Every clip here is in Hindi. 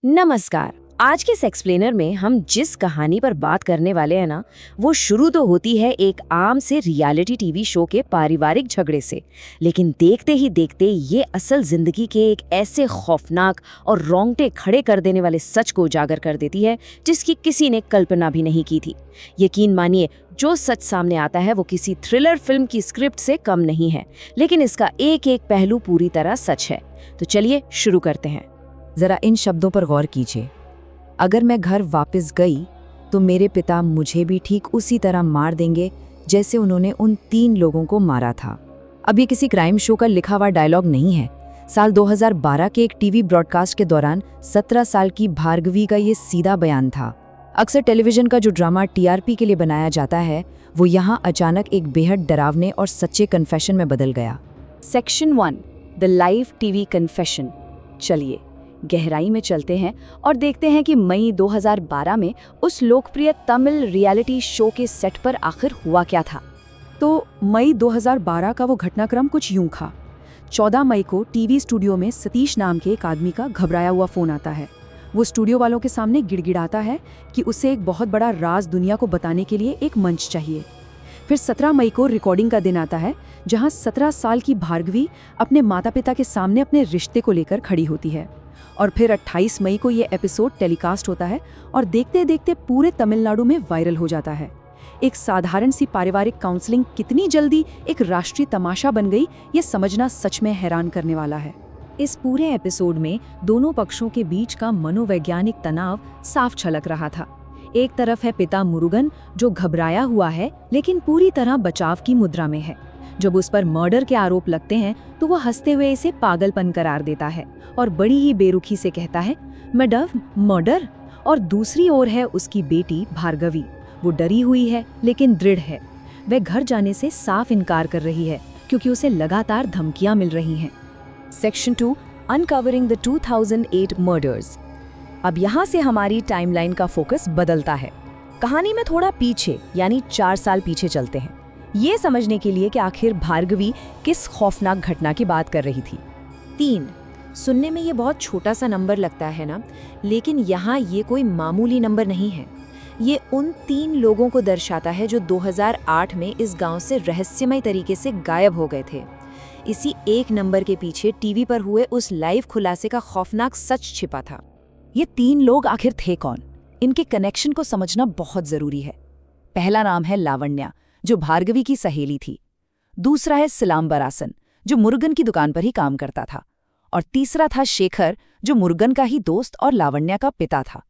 नमस्कार। आज के एक्सप्लेनर में हम जिस कहानी पर बात करने वाले हैं ना, वो शुरू तो होती है एक आम से रियलिटी टीवी शो के पारिवारिक झगड़े से, लेकिन देखते ही देखते ये असल जिंदगी के एक ऐसे खौफनाक और रोंगटे खड़े कर देने वाले सच को उजागर कर देती है जिसकी किसी ने कल्पना भी नहीं की थी। यकीन मानिए, जो सच सामने आता है वो किसी थ्रिलर फिल्म की स्क्रिप्ट से कम नहीं है, लेकिन इसका एक एक पहलू पूरी तरह सच है। तो चलिए शुरू करते हैं। जरा इन शब्दों पर गौर कीजिए। अगर मैं घर वापस गई तो मेरे पिता मुझे भी ठीक उसी तरह मार देंगे जैसे उन्होंने उन 3 लोगों को मारा था। अब ये किसी क्राइम शो का लिखा हुआ डायलॉग नहीं है। साल 2012 के एक टीवी ब्रॉडकास्ट के दौरान 17 साल की भार्गवी का ये सीधा बयान था। अक्सर टेलीविजन का जो ड्रामा टीआरपी के लिए बनाया जाता है, वो यहाँ अचानक एक बेहद डरावने और सच्चे कन्फेशन में बदल गया। Section 1, the live TV confession. चलिए गहराई में चलते हैं और देखते हैं कि मई 2012 में उस लोकप्रिय तमिल रियलिटी शो के सेट पर आखिर हुआ क्या था। तो मई 2012 का वो घटनाक्रम कुछ यूं था। 14 मई को टीवी स्टूडियो में सतीश नाम के एक आदमी का घबराया हुआ फोन आता है। वो स्टूडियो वालों के सामने गिड़गिड़ाता है कि उसे एक बहुत बड़ा राज दुनिया को बताने के लिए एक मंच चाहिए। फिर 17 मई को रिकॉर्डिंग का दिन आता है, जहां 17 साल की भार्गवी अपने माता पिता के सामने अपने रिश्ते को लेकर खड़ी होती है। और फिर 28 मई को ये एपिसोड टेलीकास्ट होता है और देखते देखते पूरे तमिलनाडु में वायरल हो जाता है। एक साधारण सी पारिवारिक काउंसलिंग कितनी जल्दी एक राष्ट्रीय तमाशा बन गई, ये समझना सच में हैरान करने वाला है। इस पूरे एपिसोड में दोनों पक्षों के बीच का मनोवैज्ञानिक तनाव साफ झलक रहा था। एक तरफ है पिता मुरुगन, जो घबराया हुआ है लेकिन पूरी तरह बचाव की मुद्रा में है। जब उस पर मर्डर के आरोप लगते हैं तो वो हंसते हुए इसे पागलपन करार देता है और बड़ी ही बेरुखी से कहता है, मैडम मर्डर। और दूसरी ओर है उसकी बेटी भार्गवी। वो डरी हुई है लेकिन दृढ़ है। वह घर जाने से साफ इनकार कर रही है क्योंकि उसे लगातार धमकियां मिल रही हैं। Section 2, uncovering the 2008 murders. अब यहाँ से हमारी टाइमलाइन का फोकस बदलता है। कहानी में थोड़ा पीछे यानी 4 साल पीछे चलते हैं, ये समझने के लिए कि आखिर भार्गवी किस खौफनाक घटना की बात कर रही थी। 3 सुनने में ये बहुत छोटा सा नंबर लगता है ना, लेकिन यहाँ ये कोई मामूली नंबर नहीं है। ये उन 3 लोगों को दर्शाता है जो 2008 में इस गांव से रहस्यमय तरीके से गायब हो गए थे। इसी एक नंबर के पीछे टीवी पर हुए उस लाइव खुलासे का खौफनाक सच छिपा था। ये 3 लोग आखिर थे कौन? इनके कनेक्शन को समझना बहुत जरूरी है। पहला नाम है लावण्या, जो भार्गवी की सहेली थी। दूसरा है सिलाम्बरासन, जो मुरुगन की दुकान पर ही काम करता था। और तीसरा था शेखर, जो मुरुगन का ही दोस्त और लावण्या का पिता था।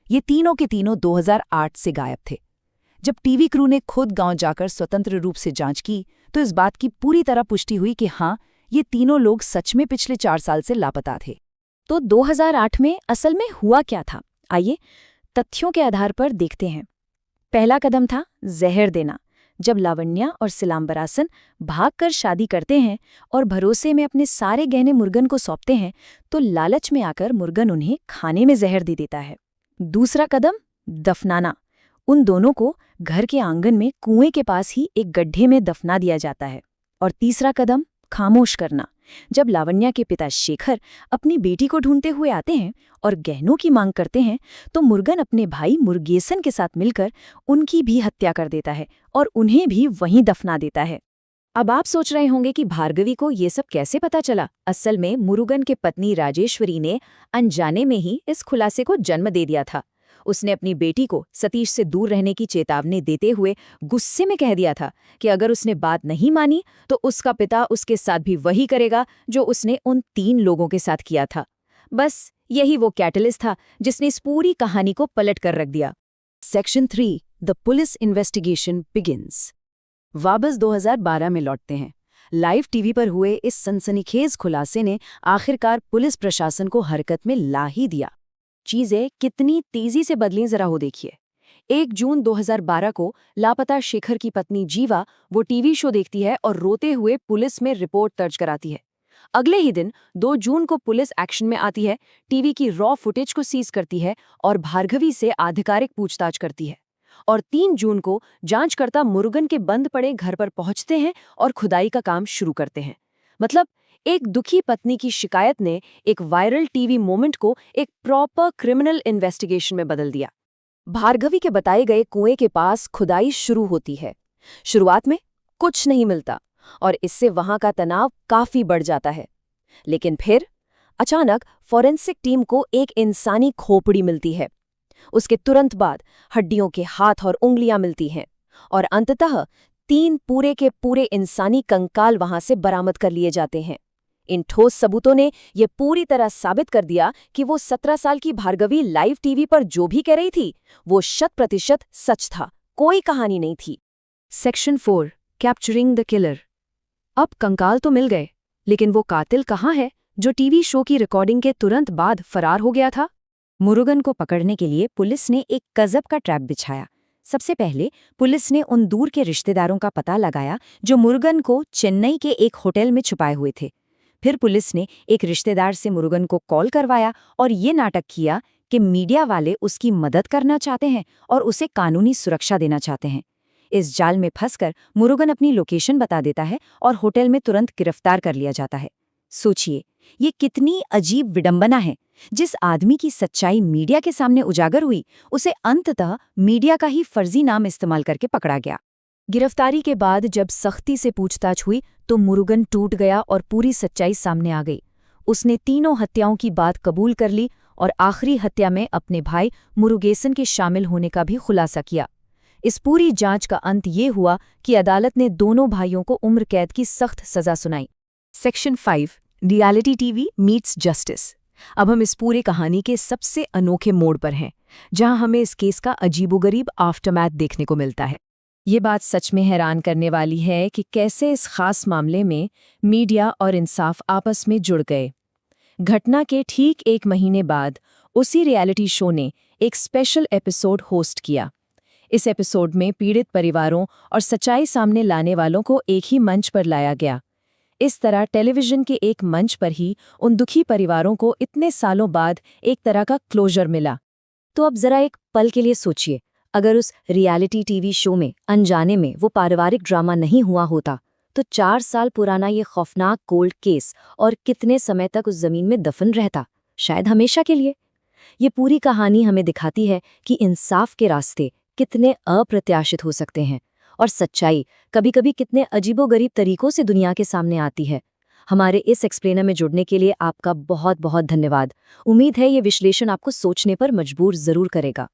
ये तीनों के तीनों 2008 से गायब थे। जब टीवी क्रू ने खुद गांव जाकर स्वतंत्र रूप से जांच की तो इस बात की पूरी तरह पुष्टि हुई कि हाँ, ये तीनों लोग सच में पिछले 4 साल से लापता थे। तो 2008 में असल में हुआ क्या था, आइए तथ्यों के आधार पर देखते हैं। पहला कदम था जहर देना। जब लावण्या और सिलाम्बरासन भागकर शादी करते हैं और भरोसे में अपने सारे गहने मुरुगन को सौंपते हैं, तो लालच में आकर मुरुगन उन्हें खाने में जहर दे देता है। दूसरा कदम दफनाना। उन दोनों को घर के आंगन में कुएं के पास ही एक गड्ढे में दफना दिया जाता है। और तीसरा कदम खामोश करना। जब लावण्या के पिता शेखर अपनी बेटी को ढूंढते हुए आते हैं और गहनों की मांग करते हैं, तो मुरुगन अपने भाई मुरुगेसन के साथ मिलकर उनकी भी हत्या कर देता है और उन्हें भी वहीं दफना देता है। अब आप सोच रहे होंगे कि भार्गवी को ये सब कैसे पता चला। असल में मुरुगन के पत्नी राजेश्वरी ने अनजाने में ही इस खुलासे को जन्म दे दिया था। उसने अपनी बेटी को सतीश से दूर रहने की चेतावनी देते हुए गुस्से में कह दिया था कि अगर उसने बात नहीं मानी तो उसका पिता उसके साथ भी वही करेगा जो उसने उन 3 लोगों के साथ किया था। बस यही वो कैटलिस्ट था जिसने इस पूरी कहानी को पलट कर रख दिया। Section 3, the police investigation begins. वापस 2012 में लौटते हैं। लाइव टीवी पर हुए इस सनसनीखेज खुलासे ने आखिरकार पुलिस प्रशासन को हरकत में ला ही दिया। चीजें कितनी तेजी से बदली जरा हो देखिए। 1 जून 2012 को लापता शेखर की पत्नी जीवा वो टीवी शो देखती है और रोते हुए पुलिस में रिपोर्ट दर्ज कराती है। अगले ही दिन 2 जून को पुलिस एक्शन में आती है, टीवी की रॉ फुटेज को सीज करती है और भार्गवी से आधिकारिक पूछताछ करती है। और 3 जून को जांचकर्ता मुरुगन के बंद पड़े घर पर पहुंचते हैं और खुदाई का काम शुरू करते हैं। मतलब एक दुखी पत्नी की शिकायत ने एक वायरल टीवी मोमेंट को एक प्रॉपर क्रिमिनल इन्वेस्टिगेशन में बदल दिया। भार्गवी के बताए गए कुएं के पास खुदाई शुरू होती है। शुरुआत में कुछ नहीं मिलता और इससे वहां का तनाव काफी बढ़ जाता है। लेकिन फिर अचानक फॉरेंसिक टीम को एक इंसानी खोपड़ी मिलती है। उसके तुरंत बाद हड्डियों के हाथ और उंगलियां मिलती हैं और अंततः 3 पूरे के पूरे इंसानी कंकाल वहां से बरामद कर लिए जाते हैं। इन ठोस सबूतों ने यह पूरी तरह साबित कर दिया कि वो 17 साल की भार्गवी लाइव टीवी पर जो भी कह रही थी वो 100% सच था, कोई कहानी नहीं थी। Section 4 capturing the killer. अब कंकाल तो मिल गए, लेकिन वो कातिल कहाँ है जो टीवी शो की रिकॉर्डिंग के तुरंत बाद फरार हो गया था? मुरुगन को पकड़ने के लिए पुलिस ने एक गजब का ट्रैप बिछाया। सबसे पहले पुलिस ने उन दूर के रिश्तेदारों का पता लगाया जो मुरुगन को चेन्नई के एक होटल में छुपाए हुए थे। फिर पुलिस ने एक रिश्तेदार से मुरुगन को कॉल करवाया और ये नाटक किया कि मीडिया वाले उसकी मदद करना चाहते हैं और उसे कानूनी सुरक्षा देना चाहते हैं। इस जाल में फंसकर मुरुगन अपनी लोकेशन बता देता है और होटल में तुरंत गिरफ्तार कर लिया जाता है। सोचिए, ये कितनी अजीब विडंबना है। जिस आदमी की सच्चाई मीडिया के सामने उजागर हुई, उसे अंततः मीडिया का ही फर्जी नाम इस्तेमाल करके पकड़ा गया। गिरफ्तारी के बाद जब सख्ती से पूछताछ हुई तो मुरुगन टूट गया और पूरी सच्चाई सामने आ गई। उसने तीनों हत्याओं की बात कबूल कर ली और आखिरी हत्या में अपने भाई मुरुगेसन के शामिल होने का भी खुलासा किया। इस पूरी जांच का अंत ये हुआ कि अदालत ने दोनों भाइयों को उम्र कैद की सख्त सजा सुनाई। Section 5 reality TV meets justice. अब हम इस पूरी कहानी के सबसे अनोखे मोड़ पर हैं, जहां हमें इस केस का अजीबोगरीब आफ्टरमैथ देखने को मिलता है। ये बात सच में हैरान करने वाली है कि कैसे इस खास मामले में मीडिया और इंसाफ आपस में जुड़ गए। घटना के ठीक 1 महीने बाद उसी रियलिटी शो ने एक स्पेशल एपिसोड होस्ट किया। इस एपिसोड में पीड़ित परिवारों और सच्चाई सामने लाने वालों को एक ही मंच पर लाया गया। इस तरह टेलीविजन के एक मंच पर ही उन दुखी परिवारों को इतने सालों बाद एक तरह का क्लोजर मिला। तो अब जरा एक पल के लिए सोचिए, अगर उस रियलिटी टीवी शो में अनजाने में वो पारिवारिक ड्रामा नहीं हुआ होता, तो 4 साल पुराना ये खौफनाक कोल्ड केस और कितने समय तक उस जमीन में दफन रहता, शायद हमेशा के लिए। ये पूरी कहानी हमें दिखाती है कि इंसाफ के रास्ते कितने अप्रत्याशित हो सकते हैं और सच्चाई कभी-कभी कितने अजीबोगरीब तरीकों से दुनिया के सामने आती है। हमारे इस एक्सप्लेनर में जुड़ने के लिए आपका बहुत बहुत धन्यवाद। उम्मीद है ये विश्लेषण आपको सोचने पर मजबूर जरूर करेगा।